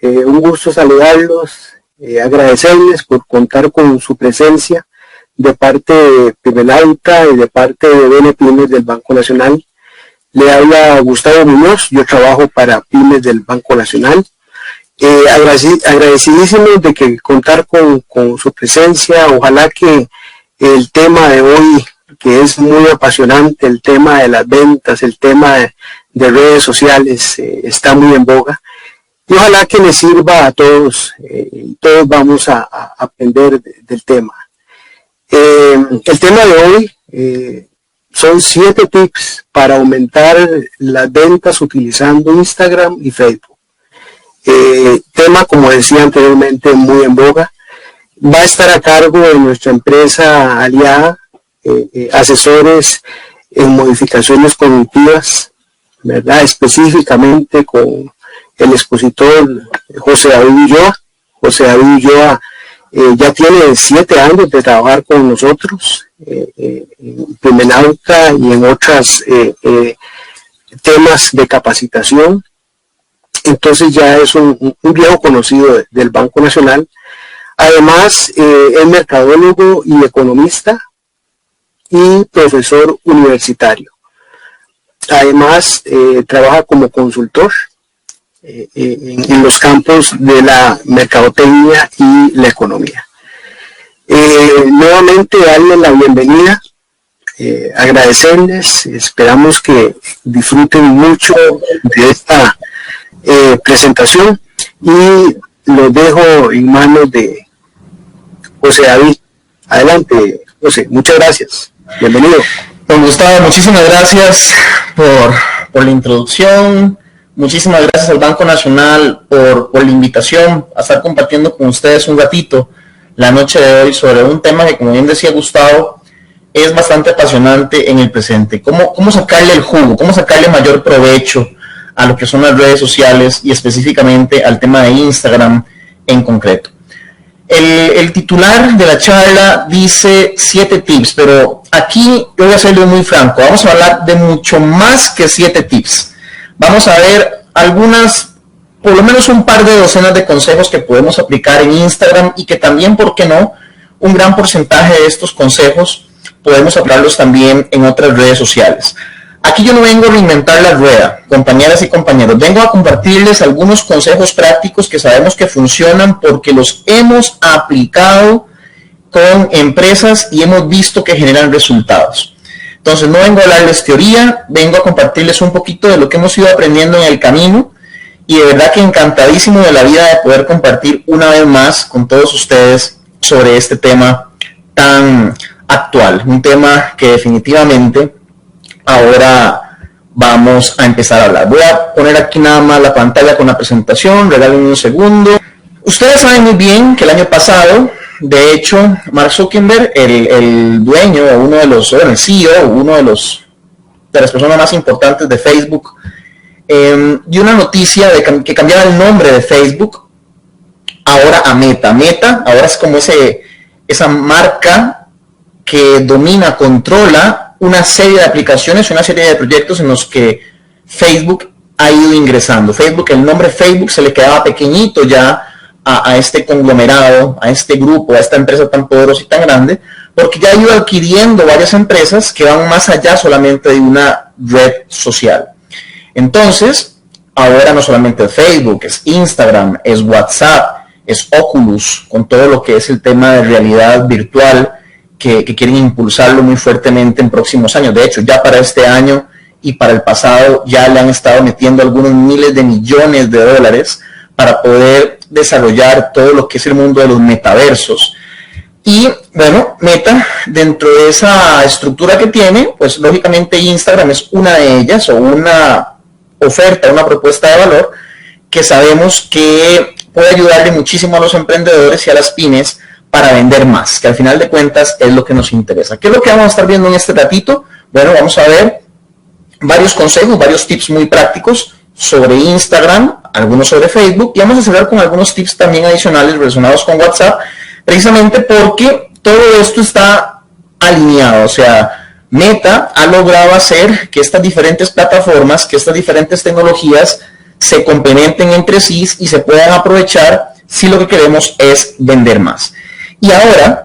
Un gusto saludarlos, agradecerles por contar con su presencia de parte de Pymenauta y de parte de BN Pymes del Banco Nacional. Le habla Gustavo Muñoz, yo trabajo para Pymes del Banco Nacional. Agradecidísimos de que contar con su presencia. Ojalá que el tema de hoy, que es muy apasionante, el tema de las ventas, el tema de redes sociales, está muy en boga. Y ojalá que les sirva a todos, y todos vamos a aprender del tema. El tema de hoy son 7 tips para aumentar las ventas utilizando Instagram y Facebook. Tema, como decía anteriormente, muy en boga. Va a estar a cargo de nuestra empresa aliada, asesores en modificaciones cognitivas, ¿verdad? Específicamente con el expositor José David Ulloa. José David Ulloa ya tiene 7 años de trabajar con nosotros en Pymenauta y en otros temas de capacitación. Entonces ya es un viejo conocido del Banco Nacional. Además, es mercadólogo y economista y profesor universitario. Además, trabaja como consultor en los campos de la mercadotecnia y la economía. Nuevamente darles la bienvenida, agradecerles, esperamos que disfruten mucho de esta presentación y los dejo en manos de José David. Adelante, José, muchas gracias, bienvenido. Don Gustavo, muchísimas gracias por la introducción. Muchísimas gracias al Banco Nacional por la invitación a estar compartiendo con ustedes un ratito la noche de hoy sobre un tema que, como bien decía Gustavo, es bastante apasionante en el presente. ¿Cómo sacarle el jugo? ¿Cómo sacarle mayor provecho a lo que son las redes sociales y específicamente al tema de Instagram en concreto? El titular de la charla dice 7 tips, pero aquí yo voy a serle muy franco. Vamos a hablar de mucho más que 7 tips. Vamos a ver algunas, por lo menos un par de docenas de consejos que podemos aplicar en Instagram y que también, ¿por qué no?, un gran porcentaje de estos consejos podemos hablarlos también en otras redes sociales. Aquí yo no vengo a reinventar la rueda, compañeras y compañeros. Vengo a compartirles algunos consejos prácticos que sabemos que funcionan porque los hemos aplicado con empresas y hemos visto que generan resultados. Entonces no vengo a hablarles teoría, vengo a compartirles un poquito de lo que hemos ido aprendiendo en el camino y de verdad que encantadísimo de la vida de poder compartir una vez más con todos ustedes sobre este tema tan actual, un tema que definitivamente ahora vamos a empezar a hablar. Voy a poner aquí nada más la pantalla con la presentación, regálenme un segundo. Ustedes saben muy bien que el año pasado, de hecho, Mark Zuckerberg, el dueño, uno de los, el CEO, de las personas más importantes de Facebook, dio una noticia de que cambiaba el nombre de Facebook ahora a Meta. Meta ahora es como esa marca que domina, controla una serie de aplicaciones, una serie de proyectos en los que Facebook ha ido ingresando. Facebook, el nombre Facebook se le quedaba pequeñito ya a este conglomerado, a este grupo, a esta empresa tan poderosa y tan grande, porque ya ha ido adquiriendo varias empresas que van más allá solamente de una red social. Entonces, ahora no solamente es Facebook, es Instagram, es WhatsApp, es Oculus, con todo lo que es el tema de realidad virtual, que quieren impulsarlo muy fuertemente en próximos años. De hecho, ya para este año y para el pasado ya le han estado metiendo algunos miles de millones de dólares para poder desarrollar todo lo que es el mundo de los metaversos. Y bueno, Meta, dentro de esa estructura que tiene, pues lógicamente Instagram es una de ellas, o una oferta, una propuesta de valor que sabemos que puede ayudarle muchísimo a los emprendedores y a las pymes para vender más, que al final de cuentas es lo que nos interesa. ¿Qué es lo que vamos a estar viendo en este ratito? Bueno, vamos a ver varios consejos, varios tips muy prácticos sobre Instagram, algunos sobre Facebook, y vamos a cerrar con algunos tips también adicionales relacionados con WhatsApp, precisamente porque todo esto está alineado. O sea, Meta ha logrado hacer que estas diferentes plataformas, que estas diferentes tecnologías se complementen entre sí y se puedan aprovechar si lo que queremos es vender más. Y ahora